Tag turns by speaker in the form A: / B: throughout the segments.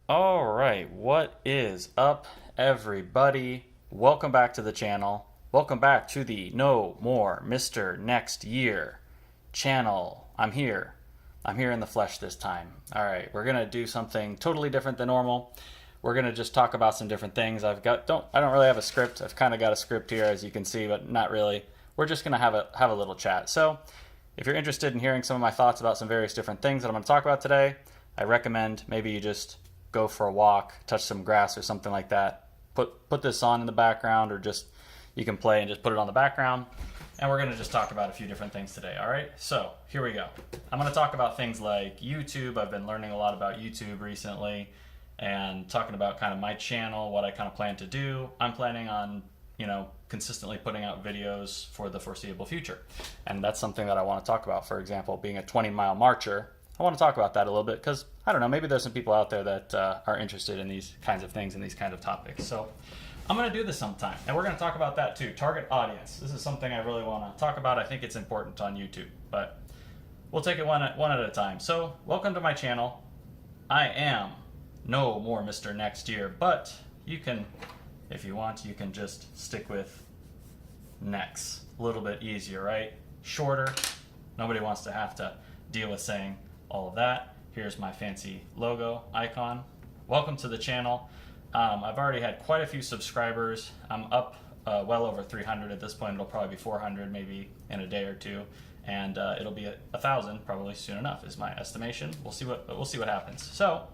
A: All right, what is up, everybody? Welcome back to the channel. Welcome back to the No More Mr. Next Year channel. I'm here. I'm here in the flesh this time. All right, we're gonna do something totally different than normal. We're gonna just talk about some different things. I don't really have a script. I've kind of got a script here, as you can see, but not really. We're just gonna have a little chat. So, if you're interested in hearing some of my thoughts about some various different things that I'm gonna talk about today, I recommend maybe you just go for a walk, touch some grass or something like that. Put this on in the background, or just you can play and just put it on the background. And we're going to just talk about a few different things today. All right, so here we go. I'm going to talk about things like YouTube. I've been learning a lot about YouTube recently, and talking about kind of my channel, what I kind of plan to do. I'm planning on consistently putting out videos for the foreseeable future, and that's something that I want to talk about. For example, being a 20-mile marcher, I want to talk about that a little bit because, I don't know, maybe there's some people out there that are interested in these kinds of things and these kind of topics. So I'm going to do this sometime, and we're going to talk about that too. Target audience. This is something I really want to talk about. I think it's important on YouTube, but we'll take it one at a time. So welcome to my channel. I am no more Mr. Next Year, but you can, if you want, you can just stick with next. A little bit easier, right? Shorter. Nobody wants to have to deal with saying all of that. Here's my fancy logo icon. Welcome to the channel. I've already had quite a few subscribers. I'm up well over 300 at this point. It'll probably be 400 maybe in a day or two, and it'll be 1,000 probably soon enough is my estimation. We'll see what happens. So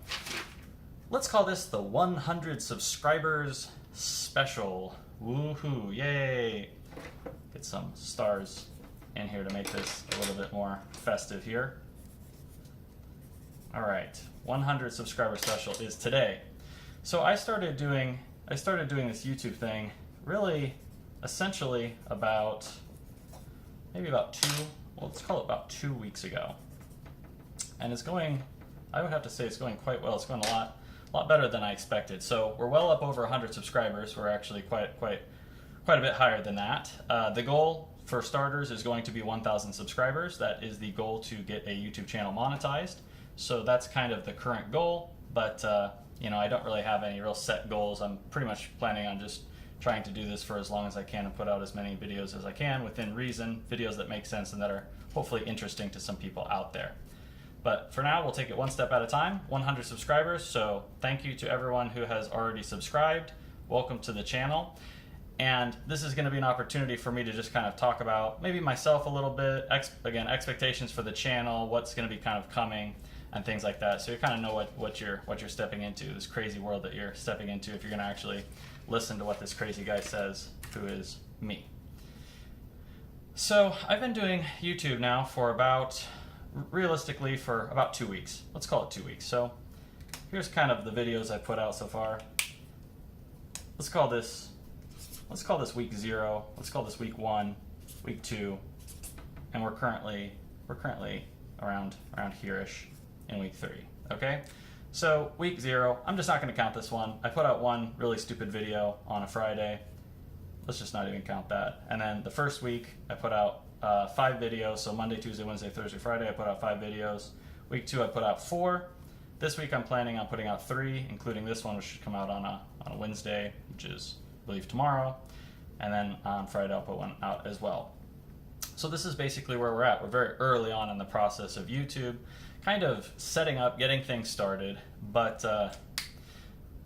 A: let's call this the 100 subscribers special. Woohoo! Yay! Get some stars in here to make this a little bit more festive here. All right, 100 subscriber special is today. So I started doing this YouTube thing really essentially about let's call it about 2 weeks ago. And it's going, I would have to say it's going quite well. It's going a lot better than I expected. So we're well up over 100 subscribers. We're actually quite a bit higher than that. The goal for starters is going to be 1,000 subscribers. That is the goal to get a YouTube channel monetized. So that's kind of the current goal, but I don't really have any real set goals. I'm pretty much planning on just trying to do this for as long as I can and put out as many videos as I can within reason, videos that make sense and that are hopefully interesting to some people out there. But for now, we'll take it one step at a time. 100 subscribers, so thank you to everyone who has already subscribed. Welcome to the channel. And this is going to be an opportunity for me to just kind of talk about maybe myself a little bit, again, expectations for the channel, what's going to be kind of coming, and things like that. So you kind of know what you're stepping into, this crazy world that you're stepping into, if you're going to actually listen to what this crazy guy says, who is me. So I've been doing YouTube now for realistically for about 2 weeks. Let's call it 2 weeks. So here's kind of the videos I put out so far. Let's call this week 0. Let's call this week 1, week 2, and we're currently around here-ish in week 3. Okay, so week 0. I'm just not going to count this one. I put out one really stupid video on a Friday. Let's just not even count that. And then the first week I put out 5 videos. So Monday, Tuesday, Wednesday, Thursday, Friday I put out 5 videos. Week 2 I put out 4. This week I'm planning on putting out 3, including this one, which should come out on a Wednesday, which is, I believe, tomorrow. And then on Friday I'll put one out as well. So this is basically where we're at. We're very early on in the process of YouTube, kind of setting up, getting things started. But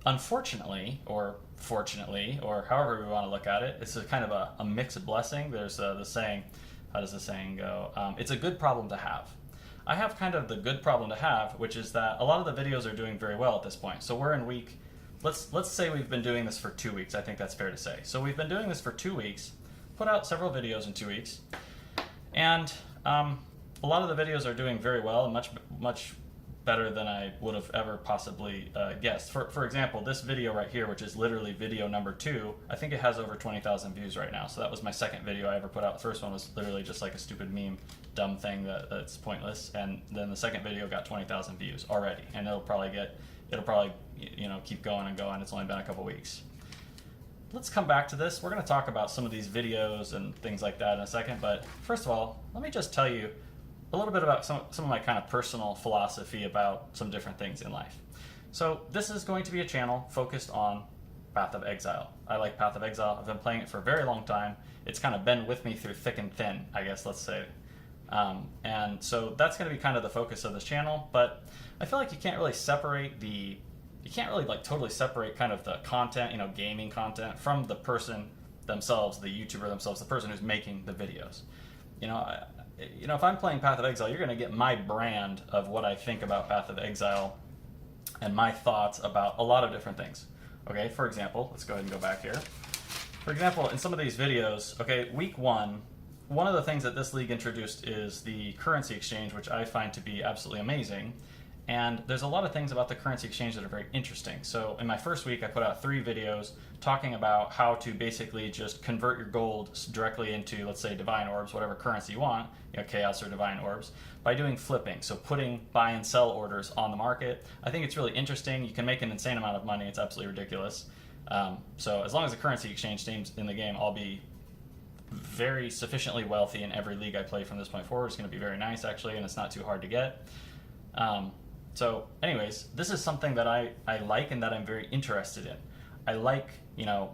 A: unfortunately, or fortunately, or however we want to look at it, it's a kind of a mixed blessing. There's the saying, how does the saying go? It's a good problem to have. I have kind of the good problem to have, which is that a lot of the videos are doing very well at this point. So we're in week, let's say we've been doing this for 2 weeks. I think that's fair to say. So we've been doing this for 2 weeks, put out several videos in 2 weeks, and a lot of the videos are doing very well and much better than I would have ever possibly guessed. For example, this video right here, which is literally video number 2, I think it has over 20,000 views right now. So that was my second video I ever put out. The first one was literally just like a stupid meme, dumb thing that's pointless. And then the second video got 20,000 views already, and it'll probably keep going and going. It's only been a couple weeks. Let's come back to this. We're going to talk about some of these videos and things like that in a second. But first of all, let me just tell you a little bit about some of my kind of personal philosophy about some different things in life. So this is going to be a channel focused on Path of Exile. I like Path of Exile. I've been playing it for a very long time. It's kind of been with me through thick and thin, I guess, let's say. And so that's going to be kind of the focus of this channel, but I feel like you can't really like totally separate kind of the content, gaming content, from the person themselves, the YouTuber themselves, the person who's making the videos. If I'm playing Path of Exile, you're going to get my brand of what I think about Path of Exile and my thoughts about a lot of different things. Okay, for example, let's go ahead and go back here. For example, in some of these videos, okay, week one of the things that this league introduced is the currency exchange, which I find to be absolutely amazing. And there's a lot of things about the currency exchange that are very interesting. So in my first week, I put out 3 videos talking about how to basically just convert your gold directly into, let's say, divine orbs, whatever currency you want, chaos or divine orbs, by doing flipping. So putting buy and sell orders on the market. I think it's really interesting. You can make an insane amount of money. It's absolutely ridiculous. So as long as the currency exchange stays in the game, I'll be very sufficiently wealthy in every league I play from this point forward. It's going to be very nice, actually, and it's not too hard to get. So anyways, this is something that I like and that I'm very interested in. I like,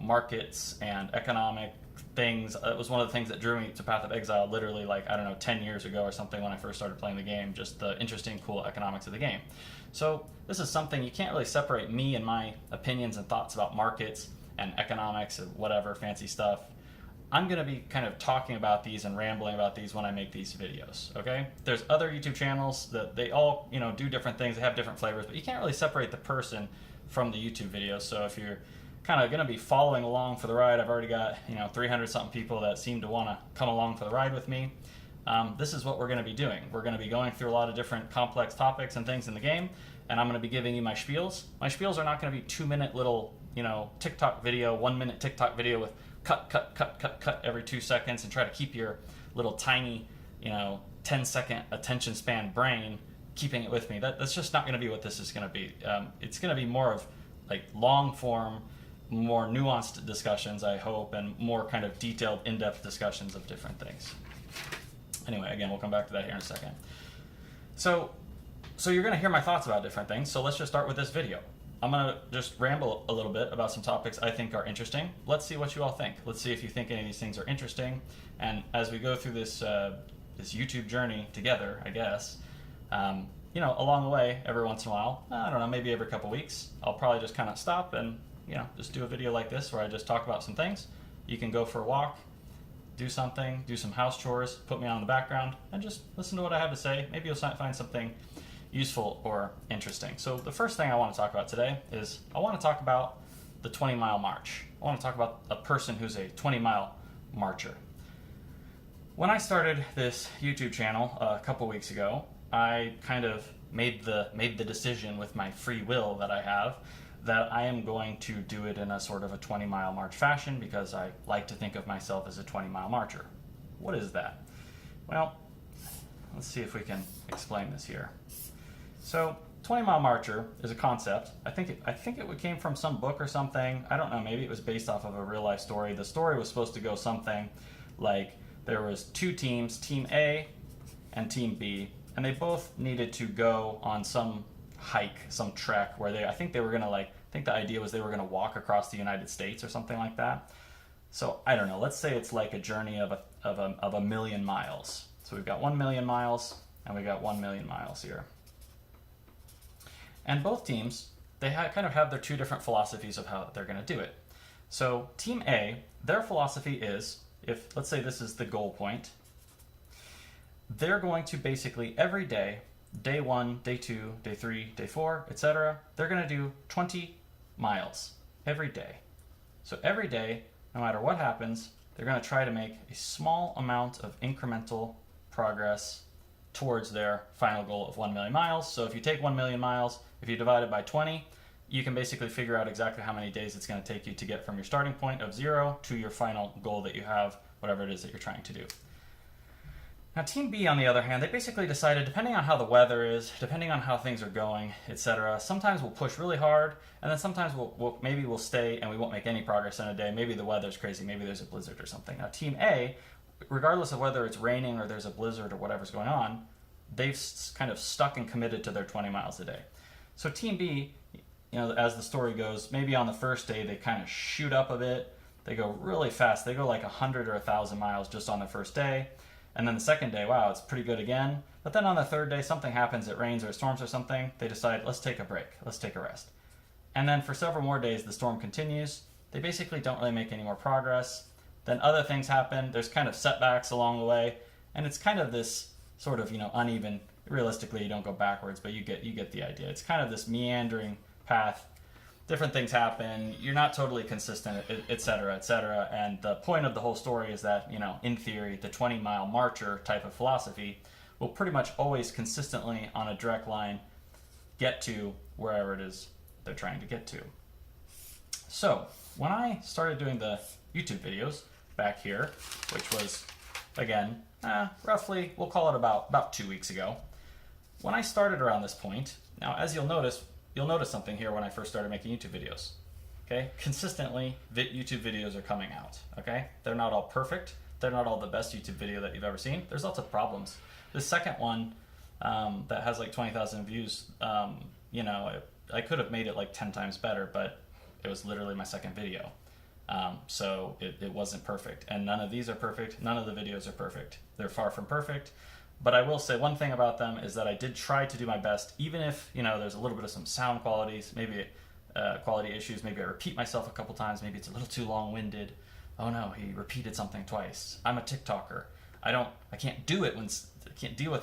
A: markets and economic things. It was one of the things that drew me to Path of Exile literally 10 years ago or something when I first started playing the game, just the interesting, cool economics of the game. So this is something you can't really separate me and my opinions and thoughts about markets and economics and whatever fancy stuff. I'm going to be kind of talking about these and rambling about these when I make these videos, okay? There's other YouTube channels that they all, do different things. They have different flavors, but you can't really separate the person from the YouTube videos. So if you're kind of going to be following along for the ride, I've already got, 300-something people that seem to want to come along for the ride with me. This is what we're going to be doing. We're going to be going through a lot of different complex topics and things in the game, and I'm going to be giving you my spiels. My spiels are not going to be 2-minute little, TikTok video, 1-minute TikTok video with cut every 2 seconds and try to keep your little tiny, 10-second attention span brain keeping it with me. That's just not going to be what this is going to be. It's going to be more of long form, more nuanced discussions, I hope, and more kind of detailed, in-depth discussions of different things. Anyway, again, we'll come back to that here in a second. So you're going to hear my thoughts about different things. So let's just start with this video. I'm going to just ramble a little bit about some topics I think are interesting. Let's see what you all think. Let's see if you think any of these things are interesting. And as we go through this YouTube journey together, I guess, along the way, every once in a while, I don't know, maybe every couple weeks, I'll probably just kind of stop and, just do a video like this where I just talk about some things. You can go for a walk, do something, do some house chores, put me on in the background, and just listen to what I have to say. Maybe you'll find something useful or interesting. So the first thing I want to talk about today is I want to talk about the 20-mile march. I want to talk about a person who's a 20-mile marcher. When I started this YouTube channel a couple weeks ago, I kind of made the decision with my free will that I have that I am going to do it in a sort of a 20-mile march fashion because I like to think of myself as a 20-mile marcher. What is that? Well, let's see if we can explain this here. So, 20-mile marcher is a concept. I think it came from some book or something. I don't know, maybe it was based off of a real life story. The story was supposed to go something like there was 2 teams, Team A and Team B, and they both needed to go on some hike, some trek where I think the idea was they were going to walk across the United States or something like that. So, I don't know, let's say it's like a journey of a million miles. So we've got 1 million miles and we've got 1 million miles here. And both teams, they kind of have their 2 different philosophies of how they're going to do it. So Team A, their philosophy is, if let's say this is the goal point, they're going to basically every day, day 1, day 2, day 3, day 4, etc., they're going to do 20 miles every day. So every day, no matter what happens, they're going to try to make a small amount of incremental progress towards their final goal of 1 million miles. So if you take 1 million miles, if you divide it by 20, you can basically figure out exactly how many days it's going to take you to get from your starting point of 0 to your final goal that you have, whatever it is that you're trying to do. Now, Team B, on the other hand, they basically decided, depending on how the weather is, depending on how things are going, etc., sometimes we'll push really hard, and then sometimes maybe we'll stay and we won't make any progress in a day. Maybe the weather's crazy, maybe there's a blizzard or something. Now, Team A, regardless of whether it's raining or there's a blizzard or whatever's going on, they've kind of stuck and committed to their 20 miles a day. So Team B, as the story goes, maybe on the first day they kind of shoot up a bit. They go really fast. They go like 100 or 1,000 miles just on the first day. And then the second day, wow, it's pretty good again. But then on the third day, something happens. It rains or it storms or something. They decide, let's take a break. Let's take a rest. And then for several more days, the storm continues. They basically don't really make any more progress. Then other things happen. There's kind of setbacks along the way. And it's kind of this sort of, uneven. Realistically, you don't go backwards, but you get the idea. It's kind of this meandering path. Different things happen. You're not totally consistent, et cetera, et cetera. And the point of the whole story is that, in theory, the 20-mile marcher type of philosophy will pretty much always consistently on a direct line get to wherever it is they're trying to get to. So when I started doing the YouTube videos back here, which was, again, roughly, we'll call it about 2 weeks ago, when I started around this point, now as you'll notice something here when I first started making YouTube videos. Okay, consistently, YouTube videos are coming out. Okay, they're not all perfect. They're not all the best YouTube video that you've ever seen. There's lots of problems. The second one that has like 20,000 views, I could have made it like 10 times better, but it was literally my second video. So it wasn't perfect. And none of these are perfect. None of the videos are perfect. They're far from perfect. But I will say one thing about them is that I did try to do my best, even if, there's a little bit of some sound qualities, maybe quality issues, maybe I repeat myself a couple times, maybe it's a little too long-winded. Oh no, he repeated something twice. I'm a TikToker. I can't deal with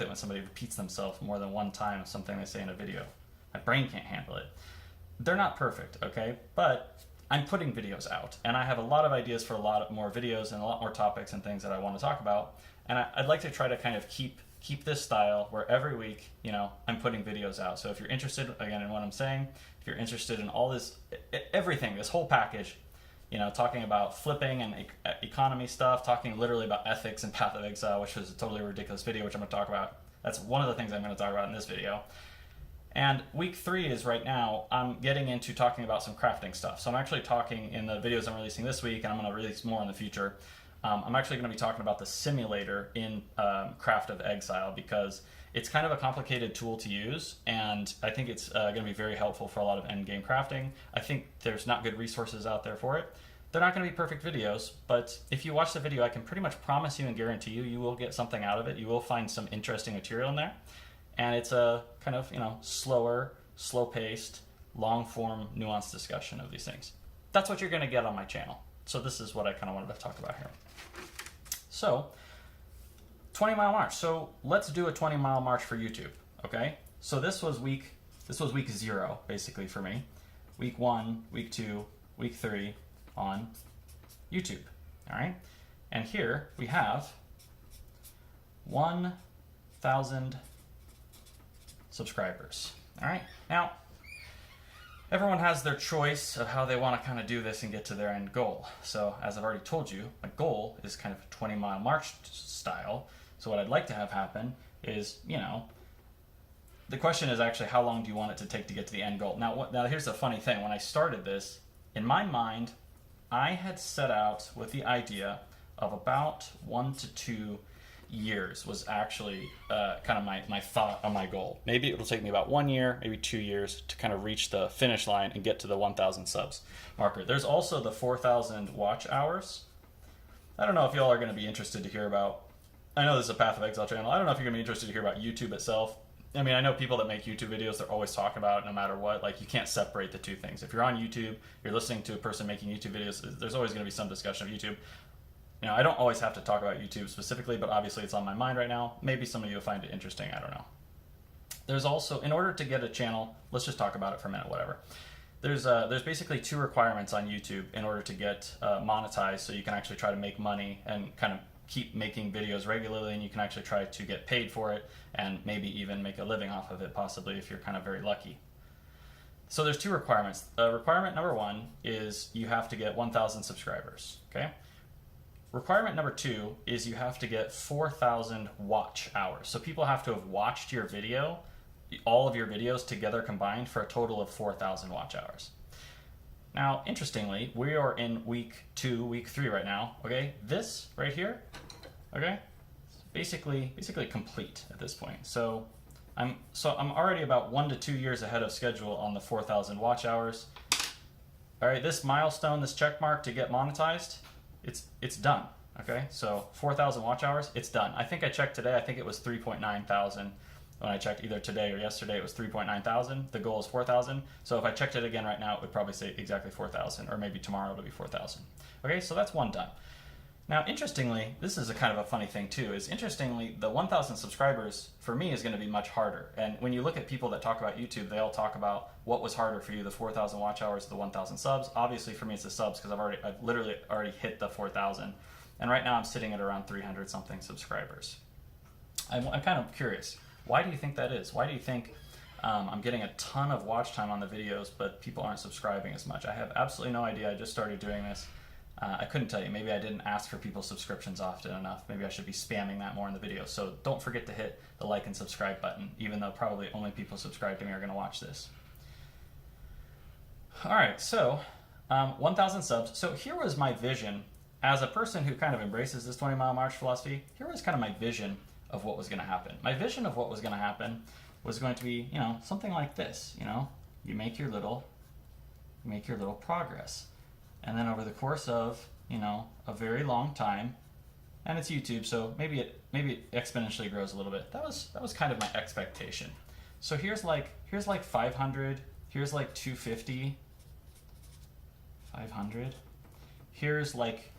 A: it when somebody repeats themselves more than one time of something they say in a video. My brain can't handle it. They're not perfect, okay? But I'm putting videos out, and I have a lot of ideas for a lot more videos and a lot more topics and things that I want to talk about. And I'd like to try to kind of keep this style where every week, I'm putting videos out. So if you're interested, again, in what I'm saying, if you're interested in all this, everything, this whole package, talking about flipping and economy stuff, talking literally about ethics and Path of Exile, which was a totally ridiculous video, which I'm going to talk about. That's one of the things I'm going to talk about in this video. And week 3 is right now, I'm getting into talking about some crafting stuff. So I'm actually talking in the videos I'm releasing this week, and I'm going to release more in the future. I'm actually going to be talking about the simulator in Path of Exile because it's kind of a complicated tool to use, and I think it's going to be very helpful for a lot of endgame crafting. I think there's not good resources out there for it. They're not going to be perfect videos, but if you watch the video, I can pretty much promise you and guarantee you will get something out of it. You will find some interesting material in there, and it's a kind of slower, slow-paced, long-form, nuanced discussion of these things. That's what you're going to get on my channel. So this is what I kind of wanted to talk about here. So, 20-mile march. So let's do a 20-mile march for YouTube, okay? So this was week 0, basically, for me. Week 1, week 2, week 3 on YouTube, all right? And here we have 1,000 subscribers, all right? Now, everyone has their choice of how they want to kind of do this and get to their end goal. So as I've already told you, my goal is kind of a 20-mile march style. So what I'd like to have happen is, the question is actually how long do you want it to take to get to the end goal? Now here's the funny thing. When I started this, in my mind, I had set out with the idea of about 1 to 2 years was actually kind of my thought on my goal. Maybe it'll take me about 1 year, maybe 2 years to kind of reach the finish line and get to the 1,000 subs marker. There's also the 4,000 watch hours. I don't know if y'all are going to be interested to hear about. I know this is a Path of Exile channel. I don't know if you're going to be interested to hear about YouTube itself. I mean, I know people that make YouTube videos, they're always talking about it no matter what. Like, you can't separate the two things. If you're on YouTube, you're listening to a person making YouTube videos, there's always going to be some discussion of YouTube. I don't always have to talk about YouTube specifically, but obviously it's on my mind right now. Maybe some of you will find it interesting. I don't know. There's also, in order to get a channel, let's just talk about it for a minute, whatever. There's basically 2 requirements on YouTube in order to get monetized, so you can actually try to make money and kind of keep making videos regularly, and you can actually try to get paid for it and maybe even make a living off of it, possibly, if you're kind of very lucky. So there's 2 requirements. Requirement number 1 is you have to get 1,000 subscribers, okay? Requirement number 2 is you have to get 4,000 watch hours. So people have to have watched your video, all of your videos together combined, for a total of 4,000 watch hours. Now, interestingly, we are in week 2, week 3 right now, okay? This right here, okay, it's basically complete at this point. So I'm already about 1 to 2 years ahead of schedule on the 4,000 watch hours. All right, this milestone, this check mark to get monetized, it's done. Okay, so 4,000 watch hours, it's done. I think I checked today. I think it was 3.9 thousand. When I checked either today or yesterday, it was 3.9 thousand. The goal is 4,000. So if I checked it again right now, it would probably say exactly 4,000, or maybe tomorrow it'll be 4,000. Okay, so that's one done. Now, interestingly, this is a kind of a funny thing too, is interestingly, the 1,000 subscribers for me is going to be much harder. And when you look at people that talk about YouTube, they all talk about what was harder for you, the 4,000 watch hours, the 1,000 subs. Obviously for me it's the subs because I've literally already hit the 4,000. And right now I'm sitting at around 300 something subscribers. I'm kind of curious. Why do you think that is? Why do you think I'm getting a ton of watch time on the videos, but people aren't subscribing as much? I have absolutely no idea. I just started doing this. I couldn't tell you. Maybe I didn't ask for people's subscriptions often enough. Maybe I should be spamming that more in the video. So don't forget to hit the like and subscribe button, even though probably only people subscribed to me are going to watch this. All right, so 1,000 subs. So here was my vision as a person who kind of embraces this 20-mile march philosophy. Here was kind of my vision of what was going to happen. My vision of what was going to happen was going to be, something like this. You make your little progress. And then over the course of, a very long time, and it's YouTube, so maybe it exponentially grows a little bit. That was kind of my expectation. So here's like 500, here's like 250, 500. Here's like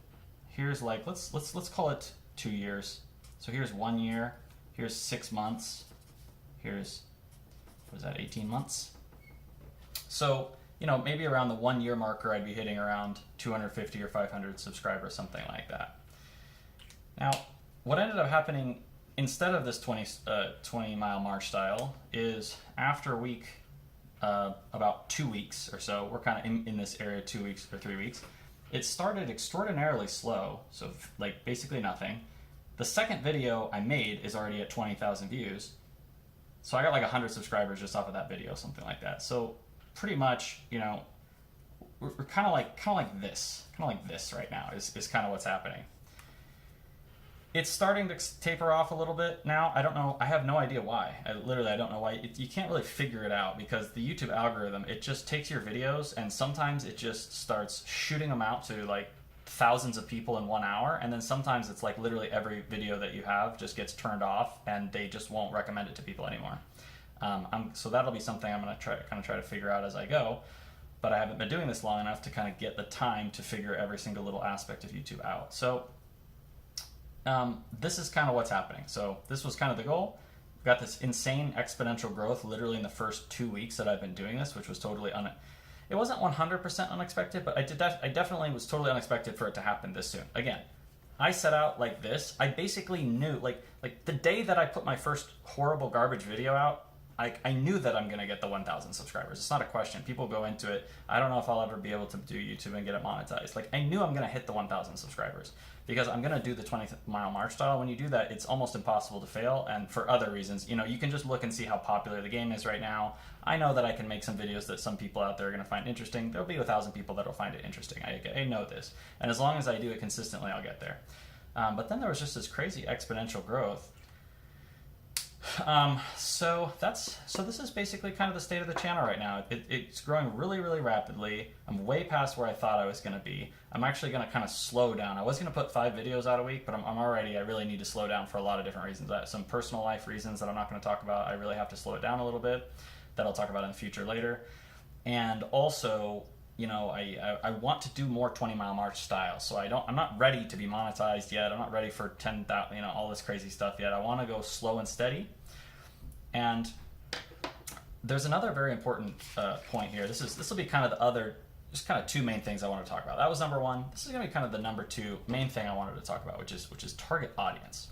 A: let's call it 2 years. So here's 1 year, here's 6 months, here's, what is that, 18 months? So maybe around the 1 year marker, I'd be hitting around 250 or 500 subscribers, something like that. Now, what ended up happening instead of this 20-mile march style is after week, about 2 weeks or so, we're kind of in this area 2 weeks or 3 weeks, it started extraordinarily slow, so like basically nothing. The second video I made is already at 20,000 views, so I got like 100 subscribers just off of that video, something like that. So pretty much, we're kind of like this right now is kind of what's happening. It's starting to taper off a little bit now. I don't know. I have no idea why. I don't know why. You can't really figure it out because the YouTube algorithm, it just takes your videos and sometimes it just starts shooting them out to like thousands of people in 1 hour, and then sometimes it's like literally every video that you have just gets turned off and they just won't recommend it to people anymore. So that'll be something I'm going to try to figure out as I go, but I haven't been doing this long enough to kind of get the time to figure every single little aspect of YouTube out. So this is kind of what's happening. So this was kind of the goal. We've got this insane exponential growth literally in the first 2 weeks that I've been doing this, which was totally it wasn't 100% unexpected, but I definitely was totally unexpected for it to happen this soon. Again, I set out like this. I basically knew, like the day that I put my first horrible garbage video out, I knew that I'm going to get the 1,000 subscribers. It's not a question. People go into it. I don't know if I'll ever be able to do YouTube and get it monetized. Like, I knew I'm going to hit the 1,000 subscribers because I'm going to do the 20-mile march style. When you do that, it's almost impossible to fail. And for other reasons, you can just look and see how popular the game is right now. I know that I can make some videos that some people out there are going to find interesting. There'll be 1,000 people that'll find it interesting. I know this. And as long as I do it consistently, I'll get there. But then there was just this crazy exponential growth. So this is basically kind of the state of the channel right now. It's growing really, really rapidly. I'm way past where I thought I was going to be. I'm actually going to kind of slow down. I was going to put 5 videos out a week, but I really need to slow down for a lot of different reasons. Some personal life reasons that I'm not going to talk about. I really have to slow it down a little bit. That I'll talk about in the future later. And also, I want to do more 20-mile march style. So I'm not ready to be monetized yet. I'm not ready for 10,000, all this crazy stuff yet. I want to go slow and steady. And there's another very important point here. This will be kind of the other, just kind of 2 main things I want to talk about. That was number 1. This is going to be kind of the number 2 main thing I wanted to talk about, which is target audience.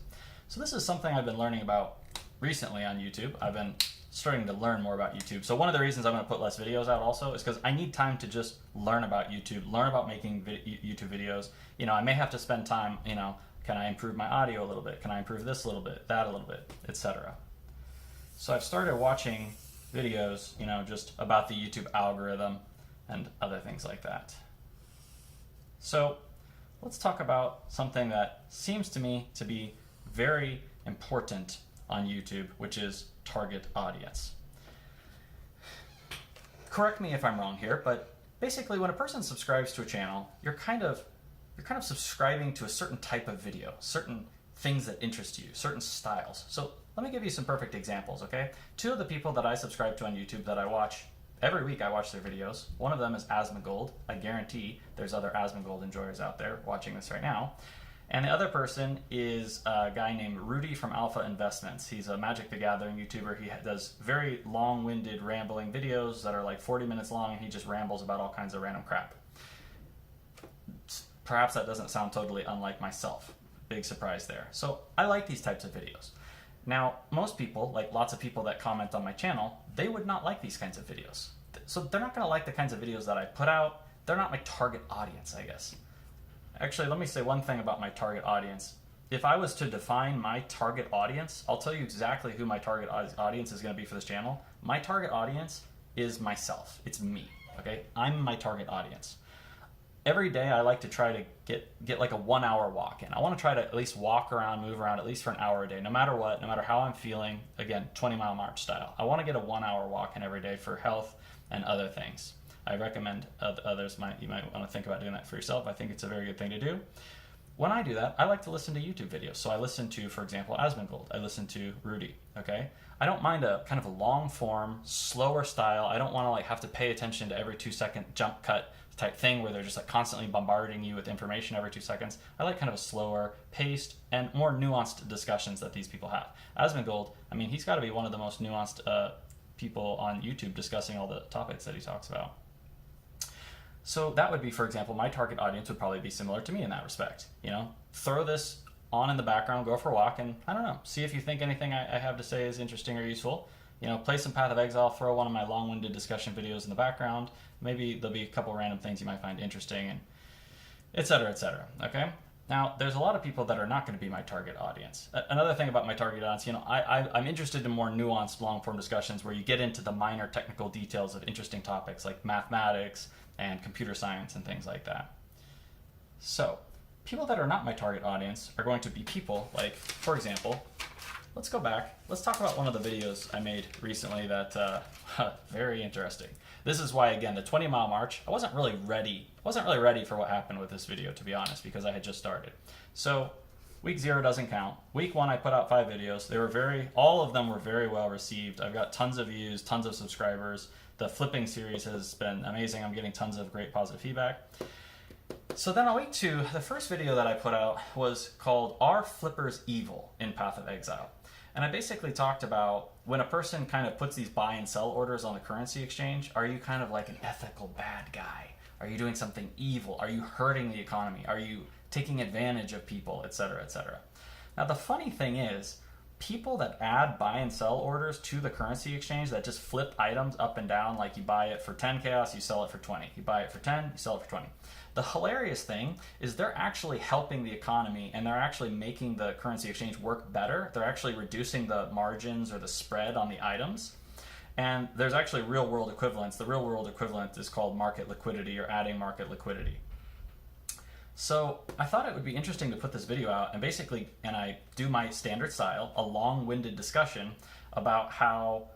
A: So this is something I've been learning about recently on YouTube. I've been starting to learn more about YouTube. So one of the reasons I'm going to put less videos out also is because I need time to just learn about YouTube, learn about making YouTube videos. I may have to spend time, can I improve my audio a little bit? Can I improve this a little bit, that a little bit, etc. So I've started watching videos, just about the YouTube algorithm and other things like that. So let's talk about something that seems to me to be very important on YouTube, which is target audience. Correct me if I'm wrong here, but basically when a person subscribes to a channel, you're kind of subscribing to a certain type of video, certain things that interest you, certain styles. So let me give you some perfect examples, okay? Two of the people that I subscribe to on YouTube that I watch, every week I watch their videos. One of them is Asmongold. I guarantee there's other Asmongold enjoyers out there watching this right now. And the other person is a guy named Rudy from Alpha Investments. He's a Magic the Gathering YouTuber. He does very long-winded, rambling videos that are like 40 minutes long, and he just rambles about all kinds of random crap. Perhaps that doesn't sound totally unlike myself. Big surprise there. So I like these types of videos. Now, most people, like lots of people that comment on my channel, they would not like these kinds of videos. So they're not going to like the kinds of videos that I put out. They're not my target audience, I guess. Actually, let me say one thing about my target audience. If I was to define my target audience, I'll tell you exactly who my target audience is going to be for this channel. My target audience is myself. It's me, okay? I'm my target audience. Every day I like to try to get like a 1 hour walk in. I want to try to at least walk around, move around at least for an hour a day, no matter what, no matter how I'm feeling. Again, 20-mile march style. I want to get a 1 hour walk in every day for health and other things. I recommend others you might want to think about doing that for yourself. I think it's a very good thing to do. When I do that, I like to listen to YouTube videos. So I listen to, for example, Asmongold. I listen to Rudy, okay? I don't mind a kind of a long form, slower style. I don't want to like have to pay attention to every 2-second jump cut type thing where they're just like constantly bombarding you with information every 2 seconds. I like kind of a slower paced and more nuanced discussions that these people have. Asmongold, I mean, he's got to be one of the most nuanced people on YouTube discussing all the topics that he talks about. So that would be, for example, my target audience would probably be similar to me in that respect. You know, throw this on in the background, go for a walk, and I don't know, see if you think anything I have to say is interesting or useful. You know, play some Path of Exile, throw one of my long-winded discussion videos in the background. Maybe there'll be a couple random things you might find interesting, and et cetera, okay? Now, there's a lot of people that are not going to be my target audience. Another thing about my target audience, you know, I'm interested in more nuanced, long-form discussions where you get into the minor technical details of interesting topics like mathematics and computer science and things like that. So, people that are not my target audience are going to be people like, for example, let's go back. Let's talk about one of the videos I made recently that, very interesting. This is why, again, the 20-mile march, I wasn't really ready for what happened with this video, to be honest, because I had just started. So, week 0 doesn't count. Week 1, I put out 5 videos. All of them were very well received. I've got tons of views, tons of subscribers. The flipping series has been amazing. I'm getting tons of great positive feedback. So then on week 2, the first video that I put out was called Are Flippers Evil in Path of Exile? And I basically talked about when a person kind of puts these buy and sell orders on the currency exchange, are you kind of like an ethical bad guy? Are you doing something evil? Are you hurting the economy? Are you taking advantage of people, et cetera, et cetera? Now the funny thing is, people that add buy and sell orders to the currency exchange that just flip items up and down, like you buy it for 10 chaos, you sell it for 20. You buy it for 10, you sell it for 20. The hilarious thing is they're actually helping the economy and they're actually making the currency exchange work better. They're actually reducing the margins or the spread on the items. And there's actually real world equivalents. The real world equivalent is called market liquidity or adding market liquidity. So I thought it would be interesting to put this video out and I do my standard style, a long-winded discussion about how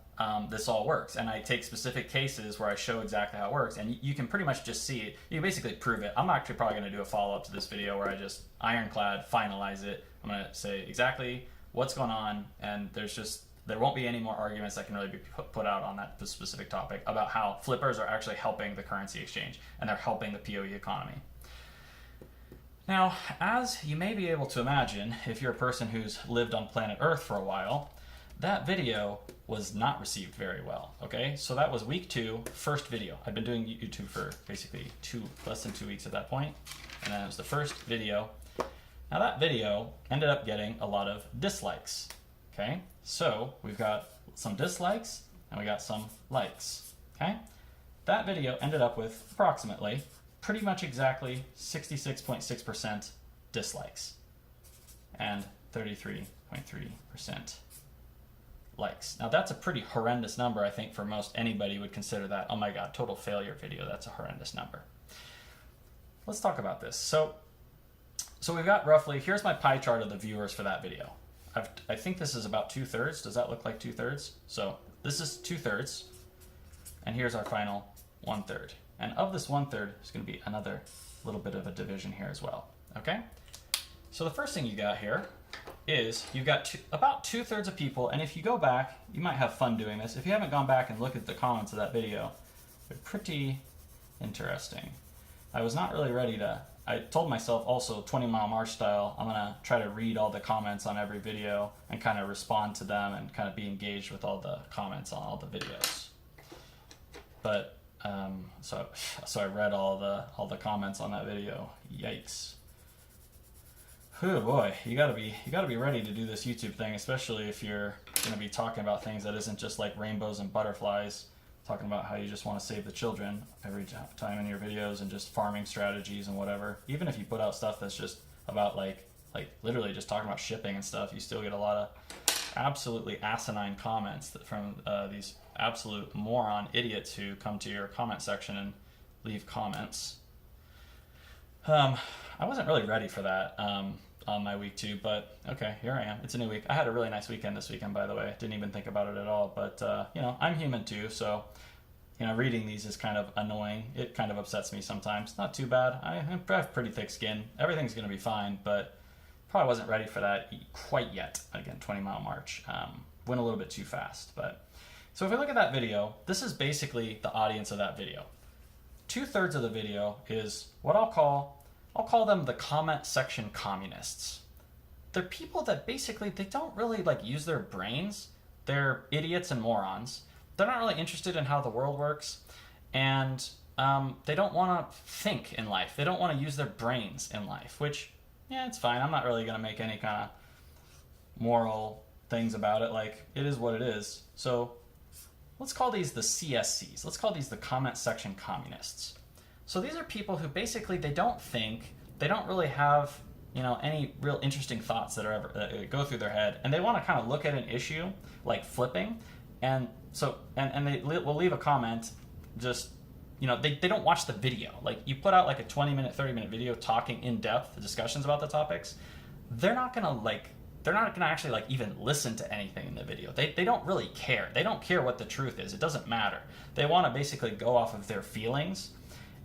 A: this all works. And I take specific cases where I show exactly how it works. And you can pretty much just see it. You basically prove it. I'm actually probably going to do a follow-up to this video where I just ironclad finalize it. I'm going to say exactly what's going on. And there won't be any more arguments that can really be put out on that specific topic about how flippers are actually helping the currency exchange and they're helping the PoE economy. Now, as you may be able to imagine, if you're a person who's lived on planet Earth for a while, that video was not received very well, okay? So that was week 2, first video. I'd been doing YouTube for basically less than 2 weeks at that point, and then it was the first video. Now that video ended up getting a lot of dislikes, okay? So we've got some dislikes, and we got some likes, okay? That video ended up with approximately pretty much exactly 66.6% dislikes and 33.3% likes. Now that's a pretty horrendous number. I think for most anybody would consider that, oh my god, total failure video. That's a horrendous number. Let's talk about this. So we've got roughly, here's my pie chart of the viewers for that video. I think this is about 2/3. Does that look like 2/3? So this is 2/3, and here's our final 1/3. And of this 1/3, there's going to be another little bit of a division here as well. Okay? So the first thing you got here is you've got about 2/3 of people, and if you go back, you might have fun doing this. If you haven't gone back and looked at the comments of that video, they're pretty interesting. I was not really ready to, I told myself also 20 Mile March style, I'm gonna try to read all the comments on every video and kind of respond to them and kind of be engaged with all the comments on all the videos. But so I read all the comments on that video. Yikes. Oh boy, you gotta be ready to do this YouTube thing, especially if you're gonna be talking about things that isn't just like rainbows and butterflies, talking about how you just want to save the children every time in your videos and just farming strategies and whatever. Even if you put out stuff that's just about like literally just talking about shipping and stuff, you still get a lot of absolutely asinine comments from these absolute moron idiots who come to your comment section and leave comments. I wasn't really ready for that on my week 2, but okay, here I am. It's a new week. I had a really nice weekend this weekend, by the way. Didn't even think about it at all, but you know, I'm human too, so you know, reading these is kind of annoying. It kind of upsets me sometimes. Not too bad. I have pretty thick skin. Everything's going to be fine, but probably wasn't ready for that quite yet. Again, 20 Mile March. Went a little bit too fast, but so if we look at that video, this is basically the audience of that video. 2/3 of the video is what I'll call them the comment section communists. They're people that basically, they don't really like use their brains. They're idiots and morons. They're not really interested in how the world works, and they don't want to think in life. They don't want to use their brains in life, which, yeah, it's fine. I'm not really going to make any kind of moral things about it. Like, it is what it is. So let's call these the CSCs. Let's call these the comment section communists. So these are people who basically, they don't think, they don't really have, you know, any real interesting thoughts that are ever go through their head, and they want to kind of look at an issue like flipping, and so and they will leave a comment. Just, you know, they don't watch the video. Like, you put out like a 20-minute, 30-minute video talking in depth discussions about the topics, they're not gonna actually like even listen to anything in the video. They don't really care. They don't care what the truth is. It doesn't matter. They want to basically go off of their feelings.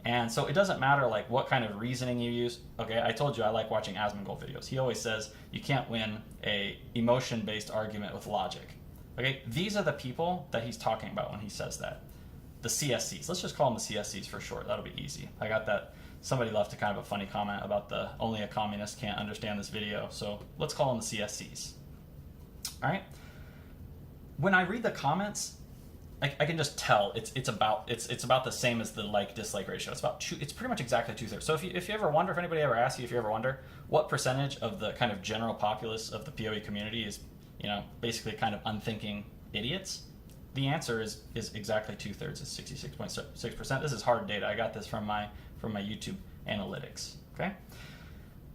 A: And so it doesn't matter like what kind of reasoning you use. Okay, I told you I like watching Asmongold videos. He always says you can't win a emotion-based argument with logic. Okay, these are the people that he's talking about when he says that. The CSCs. Let's just call them the CSCs for short. That'll be easy. I got that. Somebody left a kind of a funny comment about the only a communist can't understand this video. So let's call them the CSCs. All right. When I read the comments, I can just tell it's about the same as the like-dislike ratio. It's pretty much exactly 2/3. So if you ever wonder, if anybody ever asks you, if you ever wonder what percentage of the kind of general populace of the PoE community is, you know, basically kind of unthinking idiots, the answer is exactly 2/3. It's 66.6%. This is hard data. I got this from my YouTube analytics. Okay.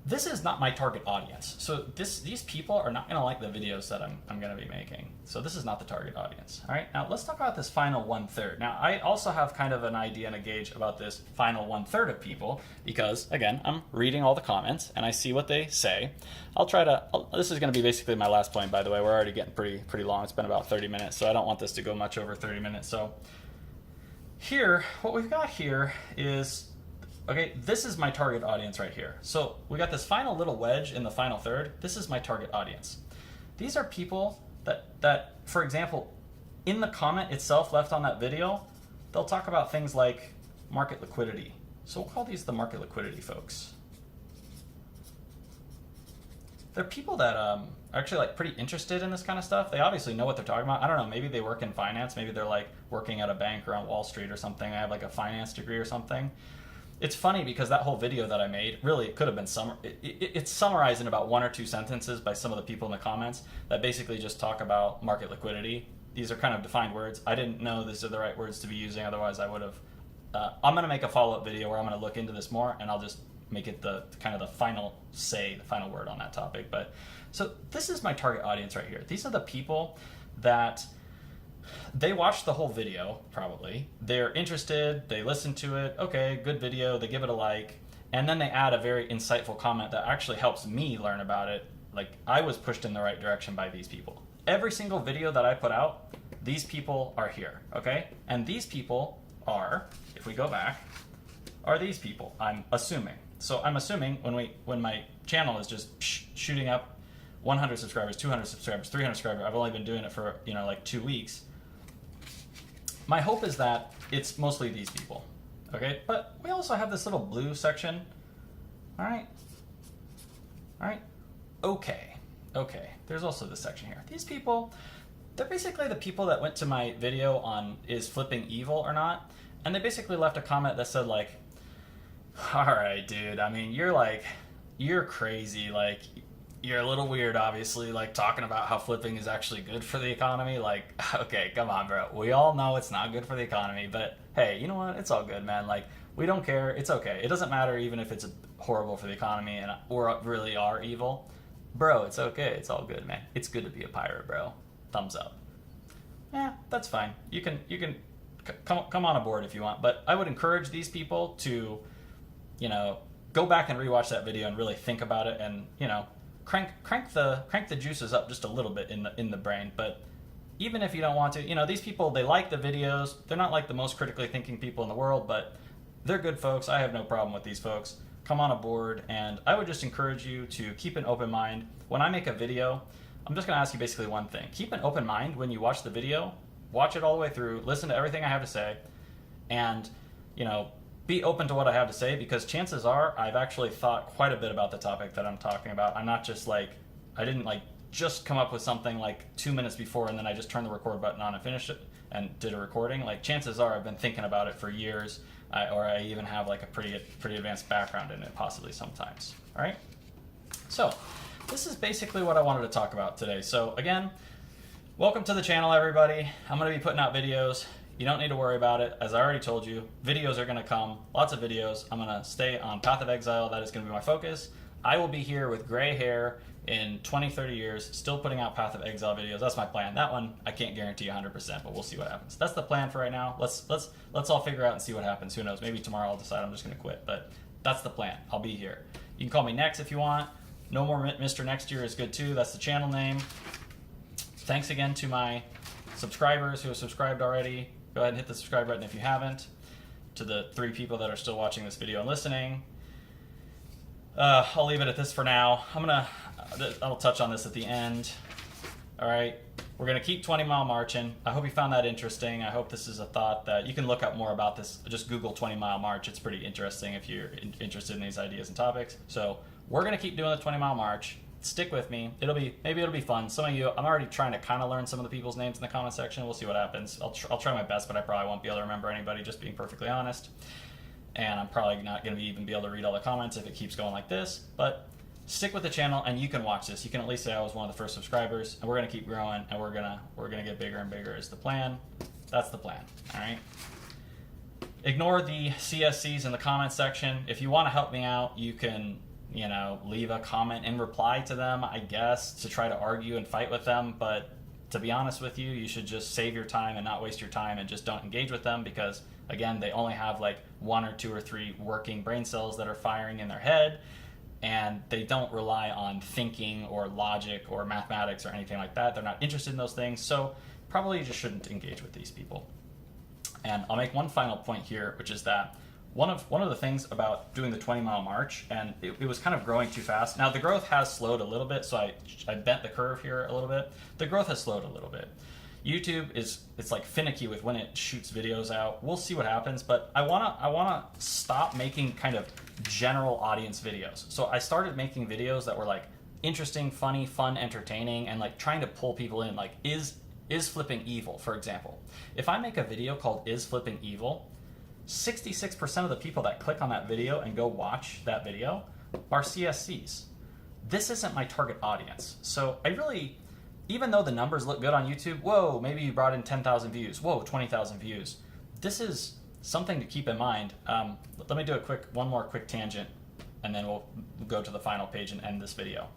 A: This is not my target audience. So these people are not going to like the videos that I'm going to be making. So this is not the target audience. All right, now let's talk about this final 1/3. Now, I also have kind of an idea and a gauge about this final 1/3 of people because, again, I'm reading all the comments and I see what they say. This is going to be basically my last point, by the way. We're already getting pretty long. It's been about 30 minutes, so I don't want this to go much over 30 minutes. So here, what we've got here is, okay, this is my target audience right here. So we got this final little wedge in the final third. This is my target audience. These are people that, for example, in the comment itself left on that video, they'll talk about things like market liquidity. So we'll call these the market liquidity folks. They're people that are actually like pretty interested in this kind of stuff. They obviously know what they're talking about. I don't know, maybe they work in finance. Maybe they're like working at a bank or on Wall Street or something. They have like a finance degree or something. It's funny because that whole video that I made, really, it could have been it's summarized in about 1 or 2 sentences by some of the people in the comments that basically just talk about market liquidity. These are kind of defined words. I didn't know these are the right words to be using, otherwise I would have. I'm going to make a follow-up video where I'm going to look into this more, and I'll just make it the kind of the final word on that topic. But so this is my target audience right here. These are the people that they watched the whole video, probably. They're interested, they listen to it, okay, good video, they give it a like, and then they add a very insightful comment that actually helps me learn about it, Like, I was pushed in the right direction by these people. Every single video that I put out, these people are here, okay? And these people are, if we go back, are these people, I'm assuming. So I'm assuming when my channel is just shooting up 100 subscribers, 200 subscribers, 300 subscribers, I've only been doing it for, like 2 weeks. My hope is that it's mostly these people, okay? But we also have this little blue section, all right? Okay, there's also this section here. These people, they're basically the people that went to my video on is flipping evil or not, and they basically left a comment that said like, all right, dude, I mean, you're crazy, like, you're a little weird, obviously, like, talking about how flipping is actually good for the economy. Like, okay, come on, bro. We all know it's not good for the economy, but hey, you know what? It's all good, man. Like, we don't care. It's okay. It doesn't matter even if it's horrible for the economy and or really are evil. Bro, it's okay. It's all good, man. It's good to be a pirate, bro. Thumbs up. Yeah, that's fine. You can come on aboard if you want, but I would encourage these people to, go back and rewatch that video and really think about it and, crank the juices up just a little bit in the brain. But even if you don't want to, these people, they like the videos. They're not like the most critically thinking people in the world, but they're good folks. I have no problem with these folks. Come on aboard, and I would just encourage you to keep an open mind. When I make a video, I'm just going to ask you basically one thing. Keep an open mind when you watch the video. Watch it all the way through. Listen to everything I have to say, and be open to what I have to say, because chances are I've actually thought quite a bit about the topic that I'm talking about. I'm not just I didn't just come up with something 2 minutes before and then I just turned the record button on and finished it and did a recording. Like, chances are I've been thinking about it for years, or I even have a pretty advanced background in it, possibly sometimes. All right. So this is basically what I wanted to talk about today. So again, welcome to the channel, everybody. I'm going to be putting out videos. You don't need to worry about it. As I already told you, videos are going to come, lots of videos. I'm going to stay on Path of Exile. That is going to be my focus. I will be here with gray hair in 20, 30 years, still putting out Path of Exile videos. That's my plan. That one, I can't guarantee 100%, but we'll see what happens. That's the plan for right now. Let's all figure out and see what happens. Who knows? Maybe tomorrow I'll decide I'm just going to quit, but that's the plan. I'll be here. You can call me Next if you want. No More Mr. Next Year is good too. That's the channel name. Thanks again to my subscribers who have subscribed already. Go ahead and hit the subscribe button if you haven't. To the 3 people that are still watching this video and listening. I'll leave it at this for now. I'll touch on this at the end. All right, we're gonna keep 20 Mile marching. I hope you found that interesting. I hope this is a thought that you can look up more about this. Just Google 20 Mile March. It's pretty interesting if you're interested in these ideas and topics. So we're gonna keep doing the 20 Mile March. Stick with me. Maybe it'll be fun. Some of you, I'm already trying to kind of learn some of the people's names in the comment section. We'll see what happens. I'll try my best, but I probably won't be able to remember anybody, just being perfectly honest. And I'm probably not going to even be able to read all the comments if it keeps going like this. But stick with the channel, and you can watch this. You can at least say I was one of the first subscribers, and we're going to keep growing, and we're gonna get bigger and bigger is the plan. That's the plan. All right. Ignore the CSCs in the comment section. If you want to help me out, you can leave a comment and reply to them, I guess, to try to argue and fight with them. But to be honest with you, you should just save your time and not waste your time and just don't engage with them, because again, they only have 1 or 2 or 3 working brain cells that are firing in their head, and they don't rely on thinking or logic or mathematics or anything like that. They're not interested in those things, so probably you just shouldn't engage with these people. And I'll make one final point here, which is that one of the things about doing the 20 Mile March, and it was kind of growing too fast. Now the growth has slowed a little bit, so I bent the curve here a little bit. The growth has slowed a little bit. YouTube it's finicky with when it shoots videos out. We'll see what happens, but I wanna stop making kind of general audience videos. So I started making videos that were interesting, funny, fun, entertaining, and trying to pull people in. Is flipping evil, for example. If I make a video called Is Flipping Evil, 66% of the people that click on that video and go watch that video are CSCs. This isn't my target audience. So I really, even though the numbers look good on YouTube, whoa, maybe you brought in 10,000 views, whoa, 20,000 views. This is something to keep in mind. Let me do one more quick tangent, and then we'll go to the final page and end this video.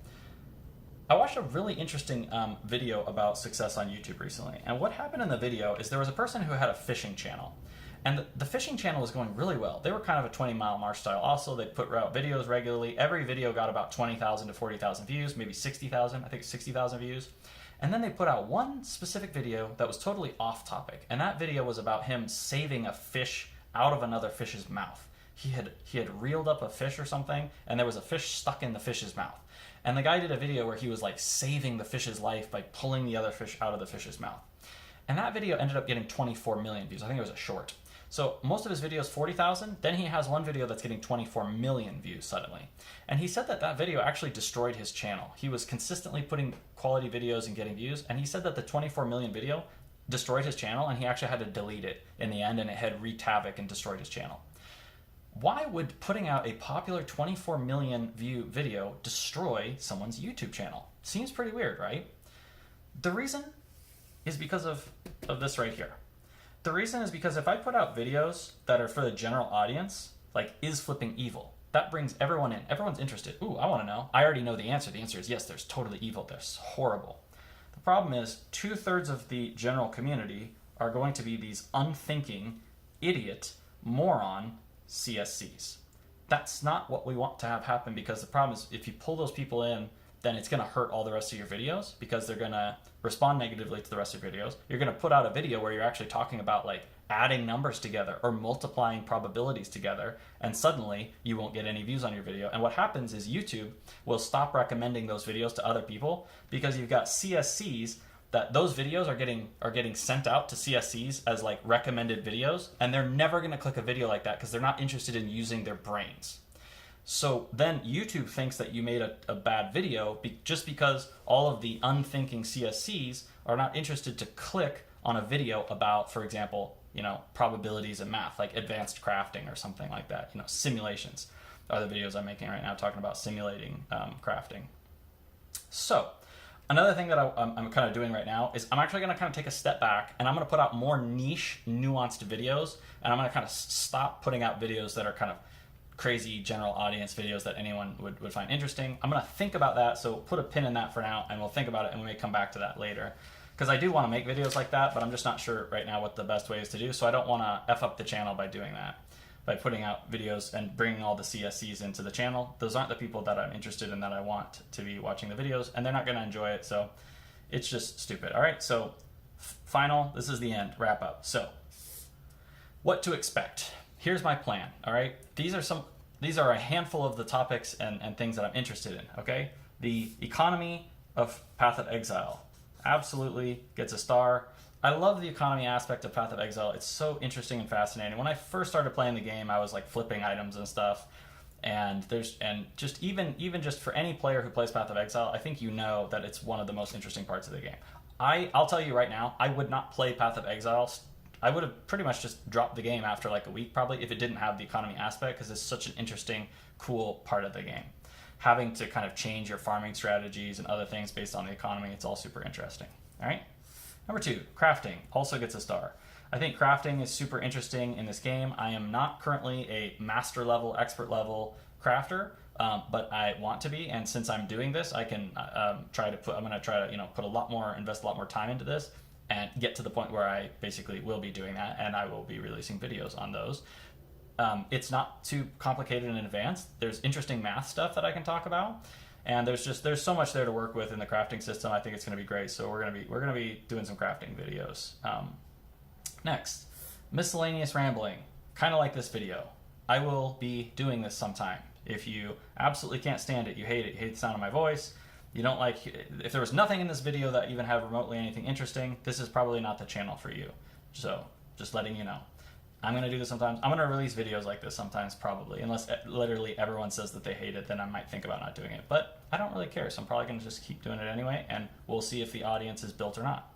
A: I watched a really interesting video about success on YouTube recently, and what happened in the video is there was a person who had a fishing channel. And the fishing channel was going really well. They were kind of a 20-mile march style. Also, they put out videos regularly. Every video got about 20,000 to 40,000 views, maybe 60,000. I think 60,000 views. And then they put out one specific video that was totally off topic. And that video was about him saving a fish out of another fish's mouth. He had reeled up a fish or something, and there was a fish stuck in the fish's mouth. And the guy did a video where he was like saving the fish's life by pulling the other fish out of the fish's mouth. And that video ended up getting 24 million views. I think it was a short. So most of his videos, 40,000. Then he has one video that's getting 24 million views suddenly. And he said that that video actually destroyed his channel. He was consistently putting quality videos and getting views. And he said that the 24 million video destroyed his channel, and he actually had to delete it in the end, and it had wreaked havoc and destroyed his channel. Why would putting out a popular 24 million view video destroy someone's YouTube channel? Seems pretty weird, right? The reason is because of this right here. The reason is because if I put out videos that are for the general audience, like, is flipping evil? That brings everyone in. Everyone's interested. Ooh, I want to know. I already know the answer. The answer is yes, there's totally evil. There's horrible. The problem is 2/3 of the general community are going to be these unthinking, idiot, moron CSCs. That's not what we want to have happen, because the problem is if you pull those people in, then it's going to hurt all the rest of your videos, because they're going to respond negatively to the rest of your videos. You're going to put out a video where you're actually talking about like adding numbers together or multiplying probabilities together, and suddenly you won't get any views on your video. And what happens is YouTube will stop recommending those videos to other people, because you've got CSCs that those videos are getting sent out to CSCs as like recommended videos, and they're never going to click a video like that because they're not interested in using their brains. So then YouTube thinks that you made a bad video just because all of the unthinking CSCs are not interested to click on a video about, for example, probabilities in math, like advanced crafting or something like that. Simulations are the videos I'm making right now, talking about simulating crafting. So another thing that I'm kind of doing right now is I'm actually going to kind of take a step back, and I'm going to put out more niche, nuanced videos, and I'm going to kind of stop putting out videos that are kind of crazy general audience videos that anyone would find interesting. I'm going to think about that, so put a pin in that for now, and we'll think about it, and we may come back to that later. Because I do want to make videos like that, but I'm just not sure right now what the best way is to do, so I don't want to F up the channel by doing that, by putting out videos and bringing all the CSCs into the channel. Those aren't the people that I'm interested in, that I want to be watching the videos, and they're not going to enjoy it, so it's just stupid. All right, so final, this is the end, wrap up. So what to expect? Here's my plan, all right? These are a handful of the topics and things that I'm interested in, okay? The economy of Path of Exile absolutely gets a star. I love the economy aspect of Path of Exile. It's so interesting and fascinating. When I first started playing the game, I was like flipping items and stuff. And just even just for any player who plays Path of Exile, I think that it's one of the most interesting parts of the game. I'll tell you right now, I would not play Path of Exile. I would have pretty much just dropped the game after like a week probably if it didn't have the economy aspect, because it's such an interesting, cool part of the game. Having to kind of change your farming strategies and other things based on the economy, it's all super interesting. All right. Number 2, crafting also gets a star. I think crafting is super interesting in this game. I am not currently a master level, expert level crafter, but I want to be. And since I'm doing this, I can I'm going to try to invest a lot more time into this and get to the point where I basically will be doing that, and I will be releasing videos on those. It's not too complicated and advanced. There's interesting math stuff that I can talk about, and there's so much there to work with in the crafting system. I think it's going to be great. So we're going to be doing some crafting videos. Next, miscellaneous rambling, kind of like this video. I will be doing this sometime. If you absolutely can't stand it, you hate the sound of my voice, you don't like, if there was nothing in this video that even had remotely anything interesting, this is probably not the channel for you. So just letting you know. I'm going to do this sometimes. I'm going to release videos like this sometimes, probably, unless literally everyone says that they hate it, then I might think about not doing it. But I don't really care, so I'm probably going to just keep doing it anyway, and we'll see if the audience is built or not.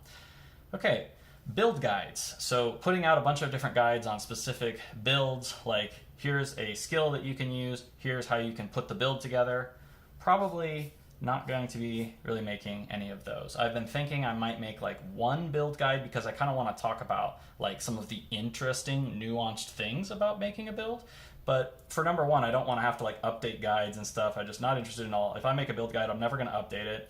A: Okay, build guides. So putting out a bunch of different guides on specific builds, like here's a skill that you can use, here's how you can put the build together. Probably not going to be really making any of those. I've been thinking I might make like one build guide, because I kind of want to talk about like some of the interesting nuanced things about making a build. But for number 1, I don't want to have to like update guides and stuff. I'm just not interested in all. If I make a build guide, I'm never going to update it.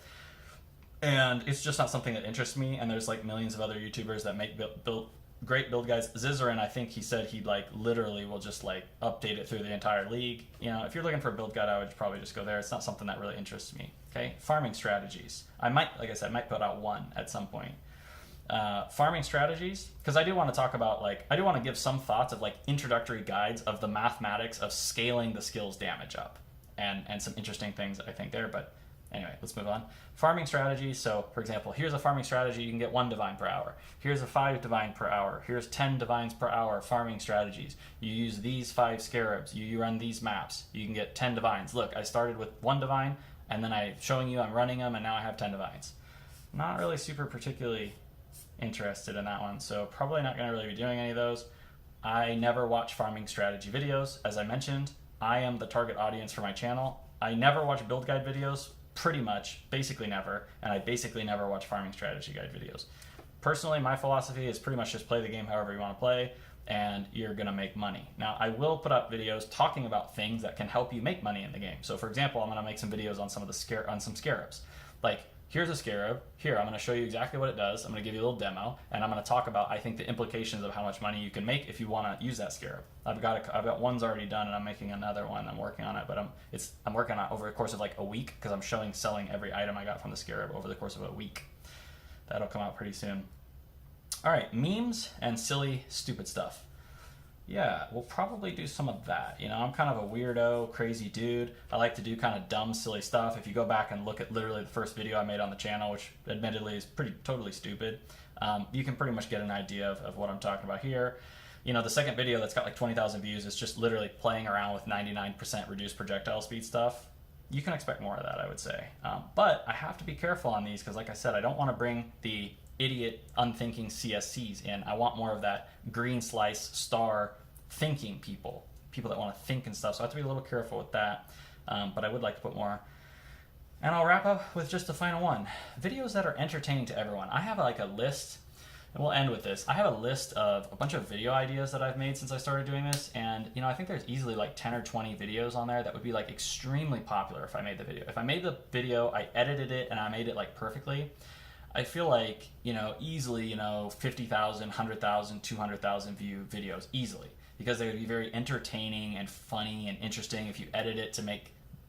A: And it's just not something that interests me. And there's like millions of other YouTubers that make great build guides. Zizarin, I think he said he like literally will just like update it through the entire league. You know, if you're looking for a build guide, I would probably just go there. It's not something that really interests me. Okay, farming strategies. I might, like I said, might put out one at some point. Farming strategies, because I do want to talk about like, I do want to give some thoughts of like introductory guides of the mathematics of scaling the skill's damage up, and some interesting things I think there. But anyway, let's move on. Farming strategies. So, for example, here's a farming strategy. You can get 1 divine per hour. Here's a 5 divine per hour. Here's 10 divines per hour farming strategies. You use these 5 scarabs. You run these maps. You can get 10 divines. Look, I started with 1 divine, and then I'm showing you I'm running them, and now I have 10 divines. Not really super particularly interested in that one, so probably not going to really be doing any of those. I never watch farming strategy videos. As I mentioned, I am the target audience for my channel. I never watch build guide videos. Pretty much, basically never, and I basically never watch farming strategy guide videos. Personally, my philosophy is pretty much just play the game however you want to play, and you're going to make money. Now, I will put up videos talking about things that can help you make money in the game. So, for example, I'm going to make some videos on some scarabs. Like, here's a scarab. Here, I'm going to show you exactly what it does. I'm going to give you a little demo, and I'm going to talk about, I think, the implications of how much money you can make if you want to use that scarab. I've got one's already done, and I'm making another one. I'm working on it, but I'm working on it over the course of like a week, because I'm selling every item I got from the scarab over the course of a week. That'll come out pretty soon. All right, memes and silly, stupid stuff. Yeah, we'll probably do some of that. You know, I'm kind of a weirdo, crazy dude. I like to do kind of dumb, silly stuff. If you go back and look at literally the first video I made on the channel, which admittedly is totally stupid, you can pretty much get an idea of what I'm talking about here. You know, the second video that's got like 20,000 views is just literally playing around with 99% reduced projectile speed stuff. You can expect more of that, I would say. But I have to be careful on these because, like I said, I don't want to bring the idiot, unthinking CSCs in. I want more of that green slice, star, thinking people that want to think and stuff. So I have to be a little careful with that. But I would like to put more. And I'll wrap up with just the final one. Videos that are entertaining to everyone. I have like a list, and we'll end with this. I have a list of a bunch of video ideas that I've made since I started doing this. And, you know, I think there's easily like 10 or 20 videos on there that would be like extremely popular if I made the video. If I made the video, I edited it, and I made it like perfectly, I feel like, you know, easily, you know, 50,000, 100,000, 200,000 view videos easily, because they would be very entertaining and funny and interesting if you edit it to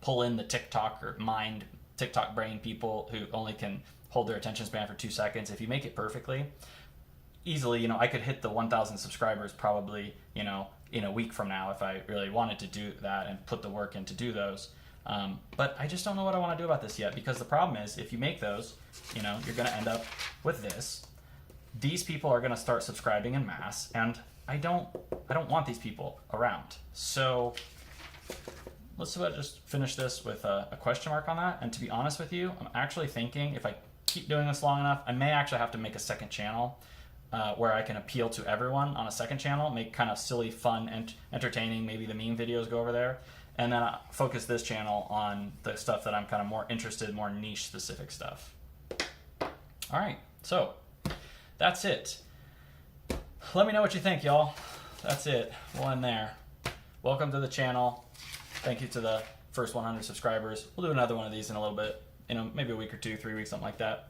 A: pull in the TikTok brain people who only can hold their attention span for 2 seconds. If you make it perfectly, easily, you know, I could hit the 1,000 subscribers probably, you know, in a week from now if I really wanted to do that and put the work in to do those. But I just don't know what I want to do about this yet, because the problem is if you make those, you know, you're going to end up with this. These people are going to start subscribing in mass, and I don't want these people around. So let's just finish this with a question mark on that. And to be honest with you, I'm actually thinking if I keep doing this long enough, I may actually have to make a second channel where I can appeal to everyone on a second channel, make kind of silly, fun, and entertaining. Maybe the meme videos go over there. And then I focus this channel on the stuff that I'm kind of more interested, more niche specific stuff. All right, so that's it. Let me know what you think, y'all. That's it. We'll end there. Welcome to the channel. Thank you to the first 100 subscribers. We'll do another one of these in a little bit, maybe a week or 2, 3 weeks, something like that.